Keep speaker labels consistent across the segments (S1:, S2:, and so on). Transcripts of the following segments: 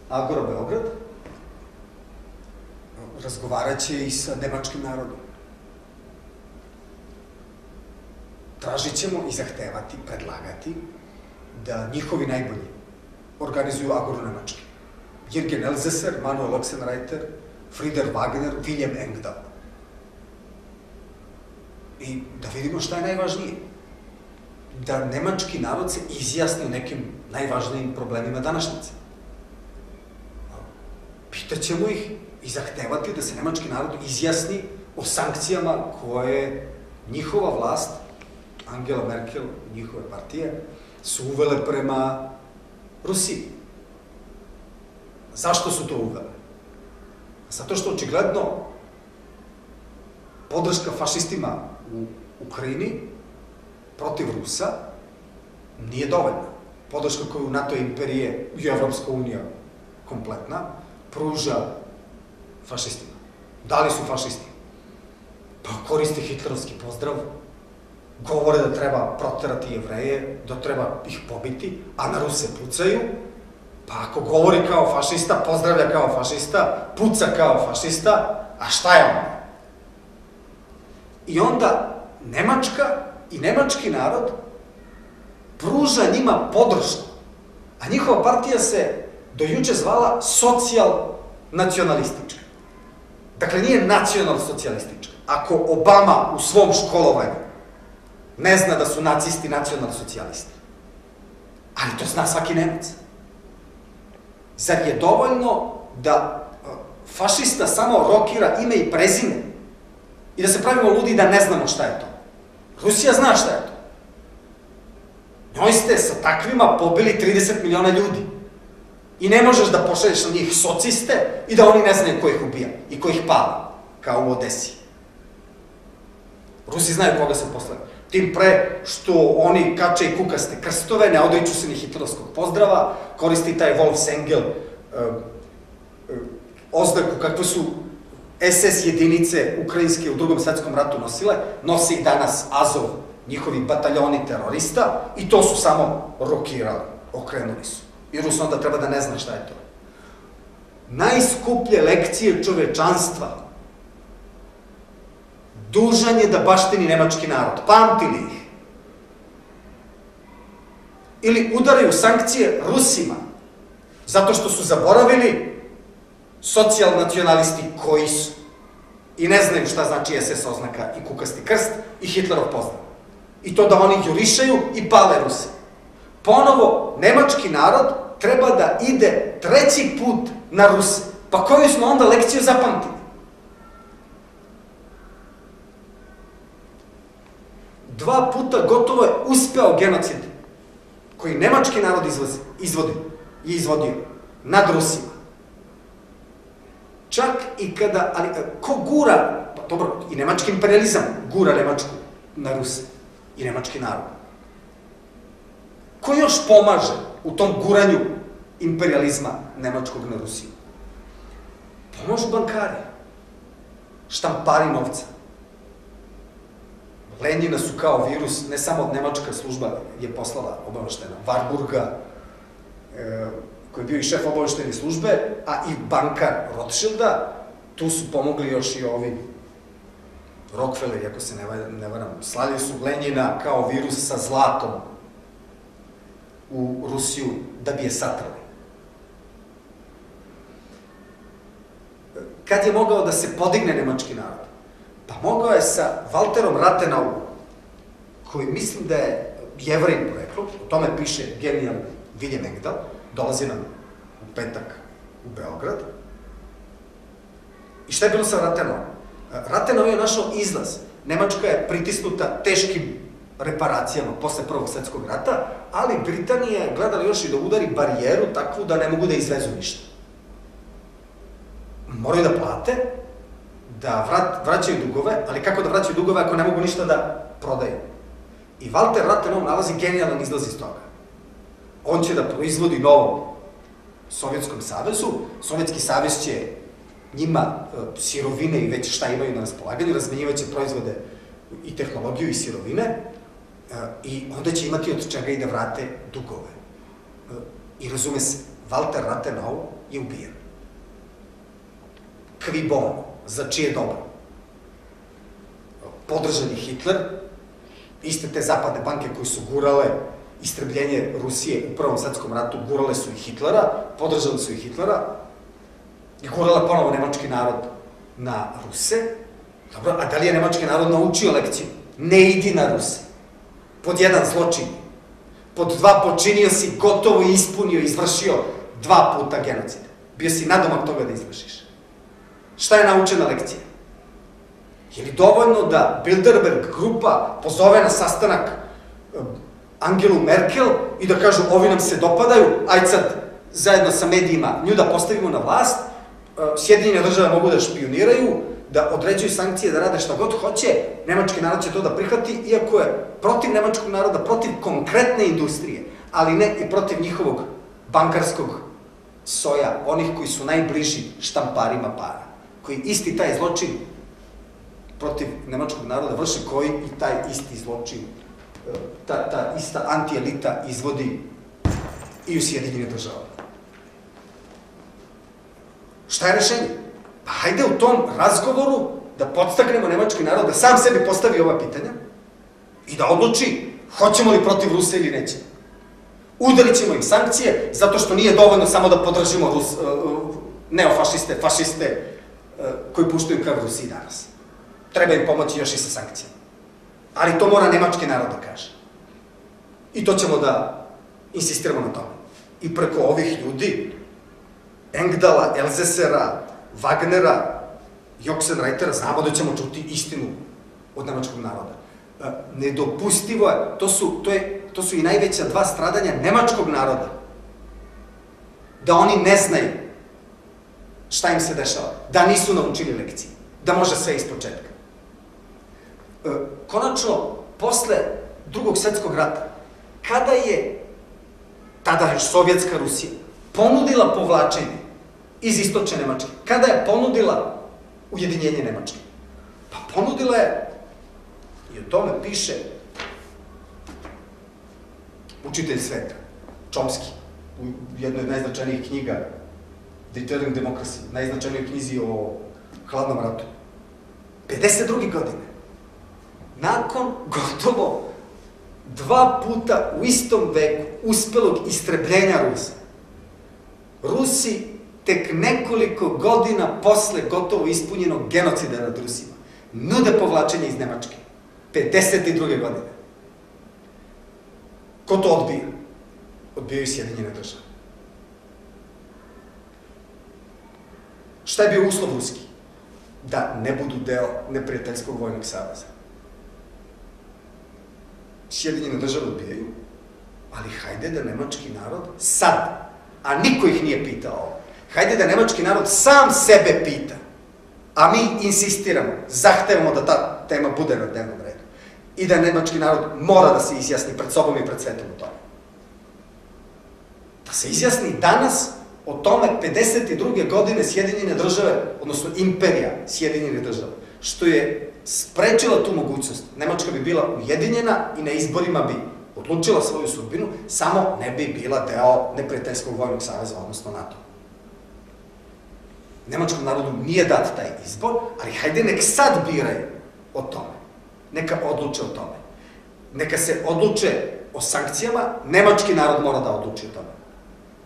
S1: Agora Beograd, razgovarat će i sa nemačkim narodom. Tražit ćemo i zahtevati, predlagati da njihovi najbolji organizuju Agoru Nemačke. Jürgen Elsässer, Manuel Oxenreiter, Frieder Wagner, Wilhelm Engdahl. I da vidimo šta je najvažnije. Da nemački narod se izjasni o nekim najvažnijim problemima današnjice. Pitaćemo ih i zahtevati da se nemački narod izjasni o sankcijama koje njihova vlast, Angela Merkel, njihove partije, su uvele prema Rusiji. Zašto su to uvele? Zato što očigledno podrška fašistima u Ukrajini protiv Rusa nije dovoljna. Podrška koju NATO imperije i Evropska unija kompletna pruža fašistima. Da li su fašisti? Pa koriste hitlerovski pozdrav, govore da treba proterati Jevreje, da treba ih pobiti, a na Ruse pucaju, pa ako govori kao fašista, pozdravlja kao fašista, puca kao fašista, a šta je on? I onda Nemačka i nemački narod pruža njima podršku, a njihova partija se do juče zvala socijal-nacionalistička. Dakle, nije nacional-socijalistička. Ako Obama u svom školovanju ne zna da su nacisti nacional-socijalisti, ali to zna svaki Nemac. Zar je dovoljno da fašista samo rokira ime i prezime i da se pravimo ludi da ne znamo šta je to? Rusija zna šta je to. Njoj ste sa takvima pobili 30 miliona ljudi. I ne možeš da pošalješ na njih sociste i da oni ne znaju ko ih ubija i ko ih pala, kao u Odesi. Rusi znaju koga se poslali. Tim pre što oni kače i kukaste krstove, ne odriču se ni hitlerovskog pozdrava, koristi taj Wolfsengel oznaku kakve su SS jedinice ukrajinske u Drugom svetskom ratu nosile, nosi ih danas Azov, njihovi bataljoni terorista, i to su samo rokirali, okrenuli su. I Rus onda treba da ne zna šta je to. Najskuplje lekcije čovečanstva dužan je da baštini nemački narod. Pamtili ih. Ili udaraju sankcije Rusima, zato što su zaboravili socijal-nacionalisti koji su. I ne znaju šta znači SS oznaka i kukasti krst i Hitlerov pozdrav. I to da oni jurišaju i pale Ruse. Ponovo, nemački narod treba da ide treći put na Ruse. Pa koju smo onda lekciju zapamtili? Dva puta gotovo je uspeo genocid koji nemački narod izvodio nad Rusima. Čak i kada, ali ko gura, pa dobro, i nemački imperializam gura Nemačku na Ruse i nemački narod. Ko još pomaže u tom guranju imperializma nemačkog na Rusiju? Pomažu bankari, štampari novca. Lenjina su kao virus, ne samo nemačka služba je poslala obaveštena, Warburga, koji je bio i šef obaveštene službe, a i bankar Rothschilda, tu su pomogli još i ovi Rockefeller, ako se ne varam, slali su Lenjina kao virus sa zlatom u Rusiju da bi je satrali. Kad je mogao da se podigne nemački narod? Pa mogao je sa Walterom Rathenauom, koji mislim da je Jevrej poreklo, o tome piše genijalni Wilhelm Engdahl, dolazi nam u petak u Beograd. I šta je bilo sa Rathenauom? Rathenau je našao izlaz. Nemačka je pritisnuta teškim reparacijama posle Prvog svetskog rata, ali Britanija je gledala još i da udari barijeru takvu da ne mogu da izvezu ništa. Moraju da plate, da vraćaju dugove, ali kako da vraćaju dugove ako ne mogu ništa da prodaju? I Walter Rathenau nalazi genijalan izlaz iz toga. On će da proizvodi novom Sovjetskom savezu, Sovjetski savez će njima sirovine i već šta imaju na raspolaganju, razmenjivaće proizvode i tehnologiju i sirovine, i onda će imati od čega i da vrate dugove. I razume se, Walter Rathenau je ubijen. Qui bono, za čije dobro. Podržan je Hitler, iste te zapadne banke koje su gurale istrebljenje Rusije u Prvom svetskom ratu, gurale su i Hitlera, podržali su i Hitlera, i gurala ponovo nemački narod na Ruse. Dobro, a da li je nemački narod naučio lekciju? Ne idi na Ruse. Pod jedan, zločin. Pod dva, počinio si, gotovo ispunio, izvršio 2 puta genocid. Bio si nadomak toga da izvršiš. Šta je naučena lekcija? Je li dovoljno da Bilderberg grupa pozove na sastanak Angelu Merkel i da kažu ovi nam se dopadaju, ajde sad zajedno sa medijima nju da postavimo na vlast, Sjedinjene države mogu da špioniraju, da određuju sankcije, da rade šta god hoće, nemački narod će to da prihvati, iako je protiv nemačkog naroda, protiv konkretne industrije, ali ne i protiv njihovog bankarskog soja, onih koji su najbliži štamparima para, koji isti taj zločin protiv nemačkog naroda vrši, koji i taj isti zločin, ta ista antielita izvodi i u Sjedinjene države. Šta je rešenje? Pa hajde u tom razgovoru da podstaknemo nemački narod da sam sebi postavi ova pitanja i da odluči hoćemo li protiv Rusa ili nećemo. Udarit ćemo im sankcije zato što nije dovoljno samo da podržimo neofašiste, fašiste koji puštaju krv Rusiji danas. Treba im pomoći još i sa sankcijama. Ali to mora nemački narod da kaže. I to ćemo da insistiramo na tome. I preko ovih ljudi, Engdala, Elzesera, Wagnera, Oxenreitera, znamo da ćemo čuti istinu od nemačkog naroda. Nedopustivo je, to su i najveća 2 stradanja nemačkog naroda. Da oni ne znaju šta im se dešava, da nisu naučili lekcije, da može sve iz početka. Konačno, posle Drugog svetskog rata, kada je tada još Sovjetska Rusija ponudila povlačenje iz istočne Nemačke, kada je ponudila ujedinjenje Nemačke? Pa ponudila je, i o tome piše učitelj sveta, Chomsky, u jednoj od najznačajnijih knjiga, The Eternal Democracy, najznačajnijoj knjizi o hladnom ratu. 52. godine, nakon gotovo 2 puta u istom veku uspelog istrebljenja Rusa, Rusi tek nekoliko godina posle gotovo ispunjenog genocida nad Rusima nude povlačenje iz Nemačke. 52. godine. Ko to odbija? Odbijaju Sjedinjene države. Šta je bio uslov ruski? Da ne budu deo neprijateljskog vojnog saveza. Sjedinjene države odbijaju, ali hajde da nemački narod sad, a niko ih nije pitao, hajde da nemački narod sam sebe pita, a mi insistiramo, zahtevamo da ta tema bude na dnevnom redu i da nemački narod mora da se izjasni pred sobom i pred svetom o tome. Da se izjasni danas o tome 52. godine Sjedinjene države, odnosno imperija Sjedinjene države, što je sprečila tu mogućnost. Nemačka bi bila ujedinjena i na izborima bi odlučila svoju sudbinu, samo ne bi bila deo neprijateljskog vojnog saveza, odnosno NATO. Nemačkom narodu nije dat taj izbor, ali hajde nek sad biraju o tome. Neka odluče o tome. Neka se odluče o sankcijama, nemački narod mora da odluči o tome.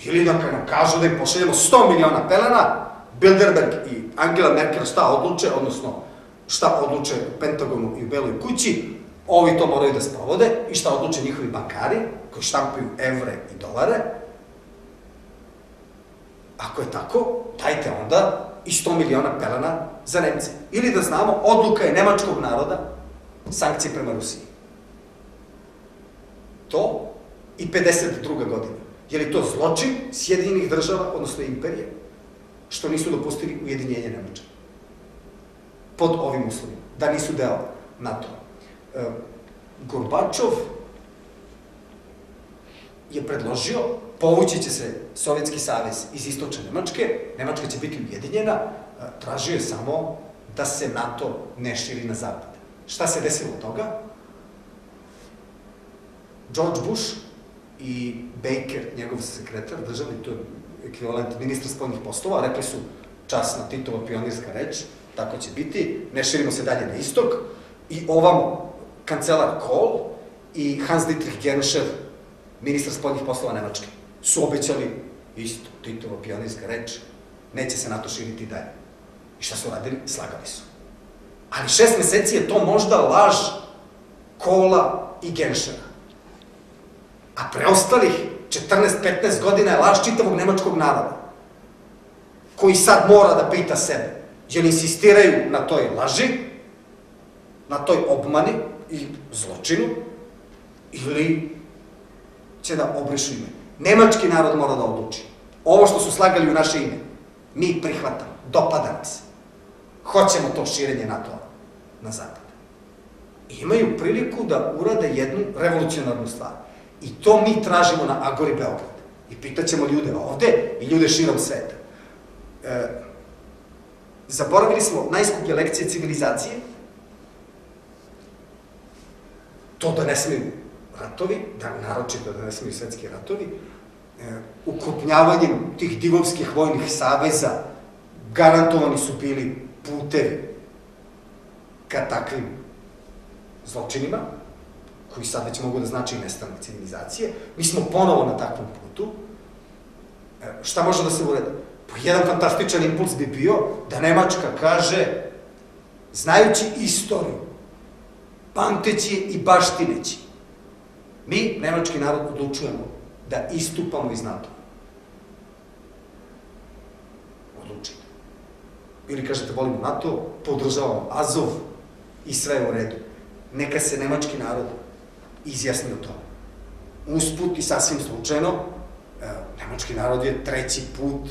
S1: Ili da nam kažu da im pošaljemo 100 miliona pelena, Bilderberg i Angela Merkel šta odluče, odnosno šta odluče u Pentagonu i u Beloj kući, ovi to moraju da sprovode i šta odluče njihovi bankari koji štampaju evre i dolare. Ako je tako, dajte onda i 100 miliona pelena za Nemce. Ili da znamo, odluka je nemačkog naroda, sankcije prema Rusiji. To i 52. godina. Je li to zločin Sjedinjenih država, odnosno imperije, što nisu dopustili ujedinjenje Nemačke? Pod ovim uslovima, da nisu deo NATO. Gorbačov je predložio, povući će se Sovjetski savez iz istočne Nemačke, Nemačka će biti ujedinjena, tražio je samo da se NATO ne širi na zapad. Šta se desilo od toga? George Bush i Baker, njegov sekretar državni, to je ekvivalent ministra spoljnih poslova, rekli su časna Titova pionirska reč, tako će biti, ne širimo se dalje na istok, i ovamo kancelar Kohl i Hans-Dietrich Genscher, ministar spoljnih poslova Nemačke, su obećali isto, Titova pionirska reč, neće se NATO širiti dalje. I šta su radili? Slagali su. Ali 6 meseci je to možda laž Kohla i Genschera. A preostalih 14-15 godina je laž čitavog nemačkog naroda, koji sad mora da pita sebe, jer insistiraju na toj laži, na toj obmani i zločinu, ili će da obrišu ime. Nemački narod mora da odluči. Ovo što su slagali u naše ime, mi prihvatamo, dopada nam se. Hoćemo to širenje NATO-a na zapad. I imaju priliku da urade jednu revolucionarnu stvar. I to mi tražimo na Agori Beograd. I pitaćemo ljude ovde i ljude širom sveta. Zaboravili smo najskuplje lekcije civilizacije, to da ne smeju ratovi, naročito da ne smeju svetski ratovi, ukrupnjavanjem tih divovskih vojnih saveza garantovani su bili putevi ka takvim zločinima, koji sad već mogu da znači i nestanak civilizacije. Mi smo ponovo na takvom putu. Šta može da se ureda? Jedan fantastičan impuls bi bio da Nemačka kaže, znajući istoriju, pamteći i baštineći, mi, nemački narod, odlučujemo da istupamo iz NATO. Odlučite. Ili kažete, volimo NATO, podržavamo Azov i sve je u redu. Neka se nemački narod izjasni o tome. Usput i sasvim slučajno, nemački narod je 3. put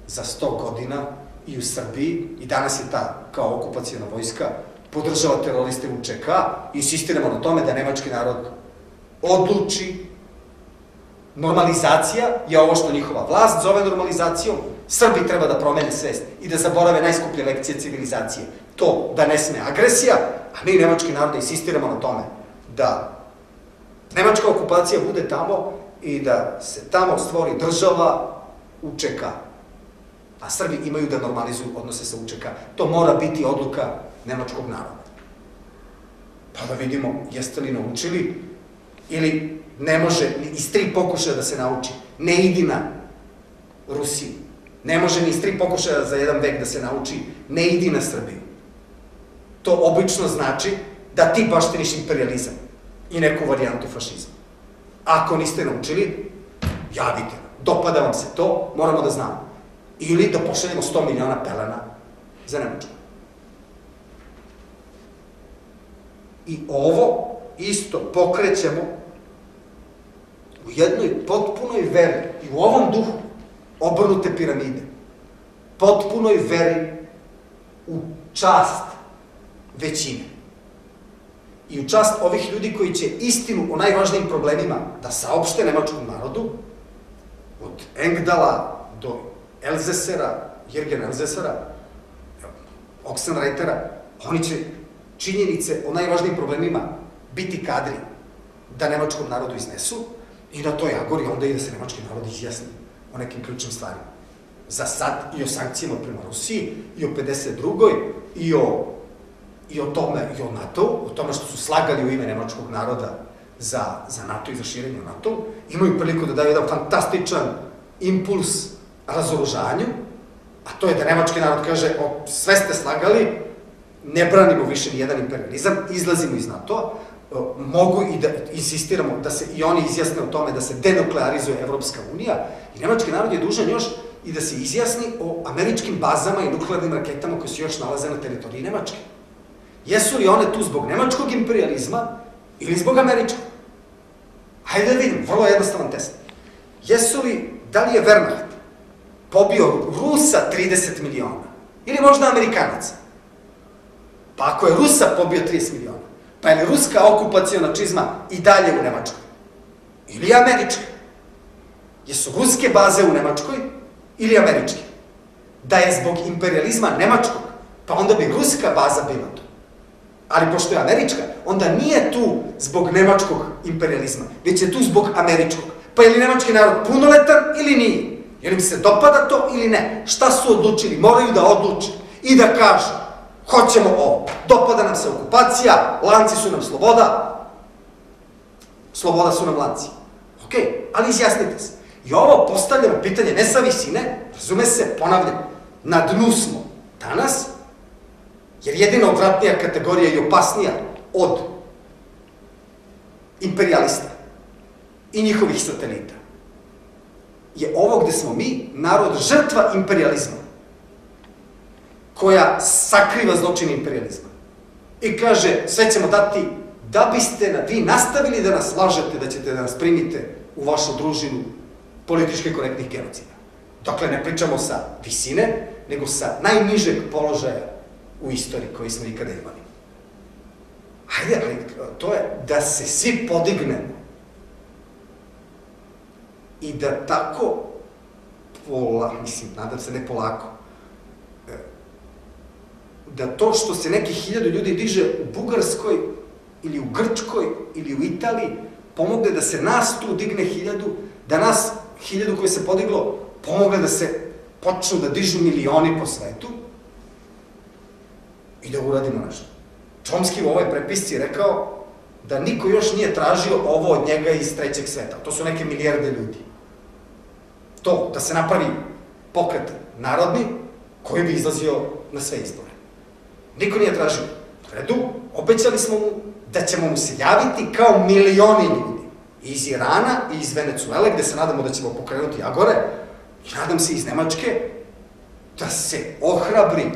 S1: za 100 godina i u Srbiji, i danas je ta kao okupacijona vojska, podržava teroriste UČK, i insistiramo na tome da nemački narod odluči. Normalizacija je ovo što njihova vlast zove normalizacijom. Srbi treba da promene svest i da zaborave najskuplje lekcije civilizacije. To da ne sme agresija, a mi, nemački narod, insistiramo na tome da nemačka okupacija bude tamo i da se tamo stvori država UČK. A Srbi imaju da normalizuju odnose sa UČK. To mora biti odluka nemačkog naroda. Pa da vidimo, jeste li naučili, ili ne može iz 3 pokušaja da se nauči. Ne idi na Rusiju. Ne može ni iz 3 pokušaja za 1 vek da se nauči. Ne idi na Srbiju. To obično znači da ti baštiniš imperializam i neku varijantu fašizma. Ako niste naučili, javite. Dopada vam se to, moramo da znamo. Ili da pošaljemo 100 miliona pelena za Nemačku. I ovo isto pokrećemo u jednoj potpunoj veri i u ovom duhu obrnute piramide, potpunoj veri u čast većine i u čast ovih ljudi koji će istinu o najvažnijim problemima da saopšte nemačkom narodu, od Engdala do Elzesera, Jürgen Elzesera, Oxenreitera. Oni će činjenice o najvažnijim problemima biti kadri da nemačkom narodu iznesu i na toj agori onda i da se nemački narod izjasni o nekim ključnim stvarima. Za sad i o sankcijama prema Rusiji, i o 52. i o tome, i o NATO, o tome što su slagali u ime nemačkog naroda za NATO i za širenje u NATO, imaju priliku da daju jedan fantastičan impuls razoružanju, a to je da nemački narod kaže, sve ste slagali, ne branimo više ni jedan imperializam, izlazimo iz NATO-a, mogu i da insistiramo da se i oni izjasne o tome da se denuklearizuje Evropska unija, i nemački narod je dužan još i da se izjasni o američkim bazama i nuklearnim raketama koje se još nalaze na teritoriji Nemačke. Jesu li one tu zbog nemačkog imperializma ili zbog američkog? Hajde da vidim, vrlo jednostavan test. Da li je Wehrmacht pobio Rusa 30 miliona? Ili možda Amerikanaca? Pa ako je Rusa pobio 30 miliona, pa je li ruska okupaciona čizma i dalje u Nemačkoj? Ili je američka? Jesu ruske baze u Nemačkoj ili američke? Da je zbog imperializma nemačkog, pa onda bi ruska baza bila tu. Ali pošto je američka, onda nije tu zbog nemačkog imperializma, već je tu zbog američkog. Pa je li nemački narod punoletan ili nije? Jer im se dopada to ili ne? Šta su odlučili? Moraju da odluče i da kažu, hoćemo ovo, dopada nam se okupacija, lanci su nam sloboda, sloboda su nam lanci. Ok, ali izjasnite se. I ovo postavljamo pitanje ne sa visine, razume se, ponavljam, na dnu smo danas, jer jedina odvratnija kategorija i opasnija od imperialista i njihovih satelita je ovo gde smo mi, narod žrtva imperializma, koja sakriva zločine imperializma i kaže, sve ćemo dati da biste vi nastavili da nas lažete, da ćete da nas primite u vašu družinu politički korektnih genocida. Dakle, ne pričamo sa visine, nego sa najnižeg položaja u istoriji koji smo ikada imali. Hajde, ali to je da se svi podignemo i da tako, mislim, nadam se ne polako, da to što se neki 1000 ljudi diže u Bugarskoj ili u Grčkoj ili u Italiji, pomogne da se nas tu digne 1000, da nas 1000 koje se podiglo, pomogne da se počnu da dižu milioni po svetu i da uradimo nešto. Chomsky u ovoj prepisci je rekao da niko još nije tražio ovo od njega iz trećeg sveta. To su neke milijarde ljudi. To, da se napravi pokret narodni koji bi izlazio na sve izbore. Niko nije tražio. U redu, obećali smo mu da ćemo mu se javiti kao milioni ljudi. Iz Irana i iz Venecuele, gde se nadamo da ćemo pokrenuti Agore, i nadam se iz Nemačke, da se ohrabri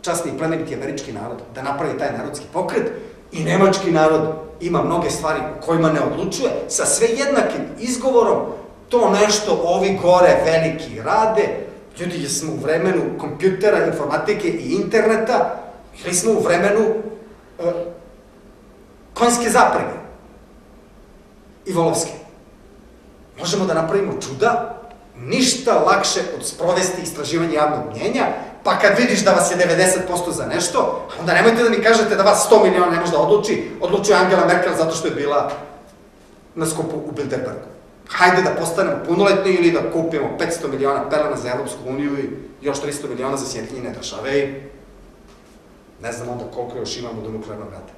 S1: časni i plemeniti američki narod, da napravi taj narodski pokret, i nemački narod ima mnoge stvari u kojima ne odlučuje, sa sve jednakim izgovorom, to nešto ovi gore veliki rade. Ljudi, smo u vremenu kompjutera, informatike i interneta, ili smo u vremenu konjske zaprege i volovske. Možemo da napravimo čuda, ništa lakše od sprovesti istraživanje javnog mnjenja, pa kad vidiš da vas je 90% za nešto, onda nemojte da mi kažete da vas 100 miliona ne može da odluči, odlučuje Angela Merkel zato što je bila na skupu u Bilderbergu. Hajde da postanemo punoletni ili da kupimo 500 miliona pelena za Evropsku uniju i još 300 miliona za Sjedinjene Države i ne znam onda koliko još imamo do nuklearnog rata.